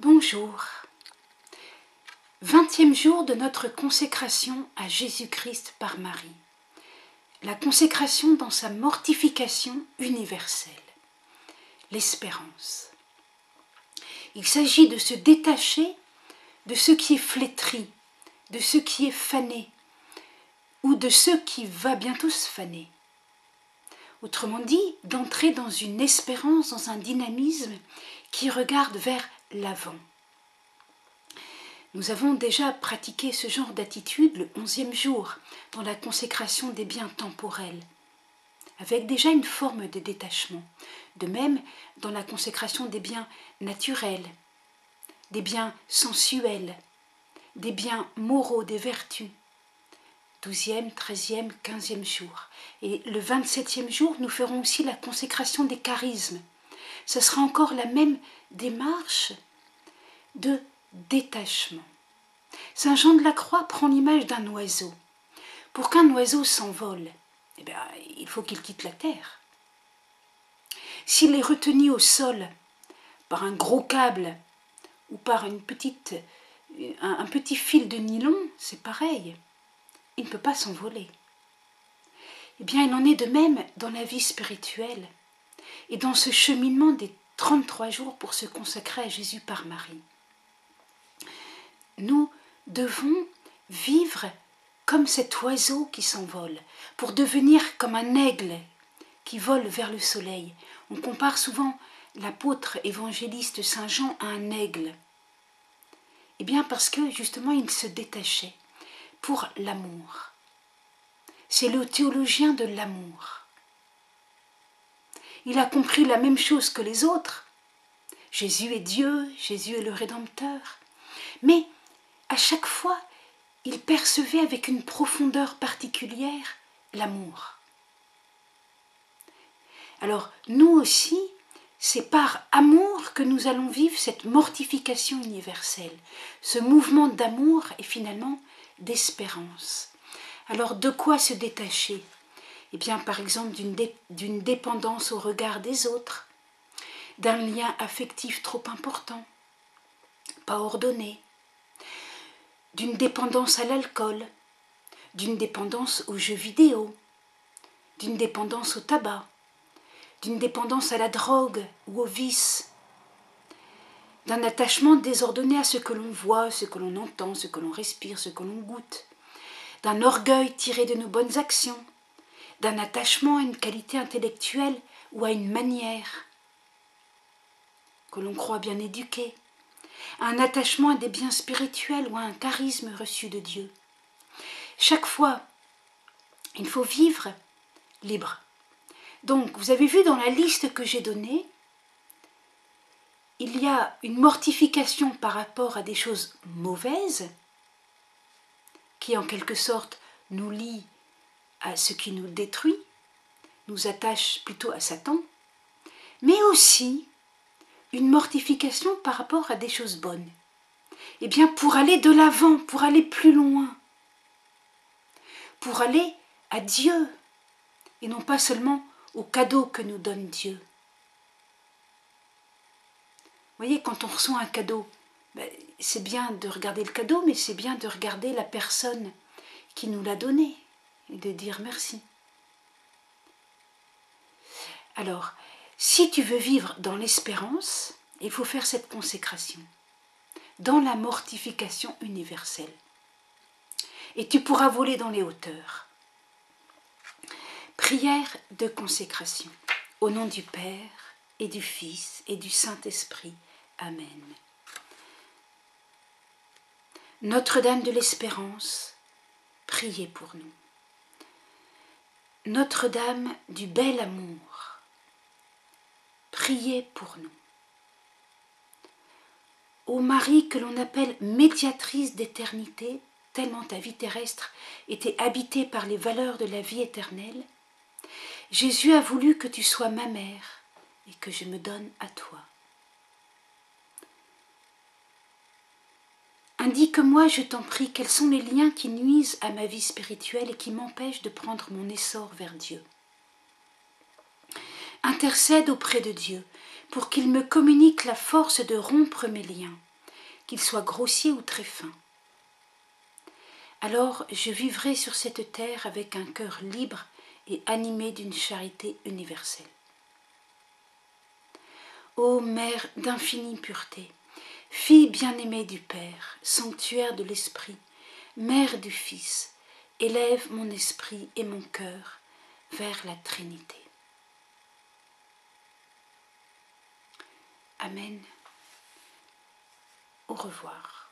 Bonjour. 20e jour de notre consécration à Jésus-Christ par Marie. La consécration dans sa mortification universelle. L'espérance. Il s'agit de se détacher de ce qui est flétri, de ce qui est fané, ou de ce qui va bientôt se faner. Autrement dit, d'entrer dans une espérance, dans un dynamisme qui regarde vers l'avant. Nous avons déjà pratiqué ce genre d'attitude le 11e jour, dans la consécration des biens temporels, avec déjà une forme de détachement. De même, dans la consécration des biens naturels, des biens sensuels, des biens moraux, des vertus. 12e, 13e, 15e jour. Et le 27e jour, nous ferons aussi la consécration des charismes. Ce sera encore la même démarche de détachement. Saint Jean de la Croix prend l'image d'un oiseau. Pour qu'un oiseau s'envole, il faut qu'il quitte la terre. S'il est retenu au sol par un gros câble ou par un petit fil de nylon, c'est pareil. Il ne peut pas s'envoler. Il en est de même dans la vie spirituelle et dans ce cheminement des 33 jours pour se consacrer à Jésus par Marie. Nous devons vivre comme cet oiseau qui s'envole, pour devenir comme un aigle qui vole vers le soleil. On compare souvent l'apôtre évangéliste Saint Jean à un aigle. Parce que justement il se détachait pour l'amour. C'est le théologien de l'amour. Il a compris la même chose que les autres. Jésus est Dieu, Jésus est le Rédempteur. Mais à chaque fois, il percevait avec une profondeur particulière l'amour. Alors, nous aussi, c'est par amour que nous allons vivre cette mortification universelle, ce mouvement d'amour et finalement d'espérance. Alors, de quoi se détacher ? Par exemple, d'une dépendance au regard des autres, d'un lien affectif trop important, pas ordonné, d'une dépendance à l'alcool, d'une dépendance aux jeux vidéo, d'une dépendance au tabac, d'une dépendance à la drogue ou au vice, d'un attachement désordonné à ce que l'on voit, ce que l'on entend, ce que l'on respire, ce que l'on goûte, d'un orgueil tiré de nos bonnes actions, d'un attachement à une qualité intellectuelle ou à une manière que l'on croit bien éduquée, un attachement à des biens spirituels ou à un charisme reçu de Dieu. Chaque fois, il faut vivre libre. Donc, vous avez vu dans la liste que j'ai donnée, il y a une mortification par rapport à des choses mauvaises, qui en quelque sorte nous lie à ce qui nous détruit, nous attache plutôt à Satan, mais aussi une mortification par rapport à des choses bonnes. Pour aller de l'avant, pour aller plus loin, pour aller à Dieu, et non pas seulement au cadeau que nous donne Dieu. Vous voyez, quand on reçoit un cadeau, c'est bien de regarder le cadeau, mais c'est bien de regarder la personne qui nous l'a donné et de dire merci. Alors, si tu veux vivre dans l'espérance, il faut faire cette consécration, dans la mortification universelle. Et tu pourras voler dans les hauteurs. Prière de consécration. Au nom du Père, et du Fils, et du Saint-Esprit. Amen. Notre-Dame de l'Espérance, priez pour nous. Notre-Dame du bel amour, priez pour nous. Ô Marie que l'on appelle médiatrice d'éternité, tellement ta vie terrestre était habitée par les valeurs de la vie éternelle, Jésus a voulu que tu sois ma mère et que je me donne à toi. Indique-moi, je t'en prie, quels sont les liens qui nuisent à ma vie spirituelle et qui m'empêchent de prendre mon essor vers Dieu. Intercède auprès de Dieu pour qu'il me communique la force de rompre mes liens qu'il soit grossier ou très fin. Alors je vivrai sur cette terre avec un cœur libre et animé d'une charité universelle. Ô Mère d'infinie pureté, Fille bien-aimée du Père, sanctuaire de l'Esprit, Mère du Fils, élève mon esprit et mon cœur vers la Trinité. Amen. Au revoir.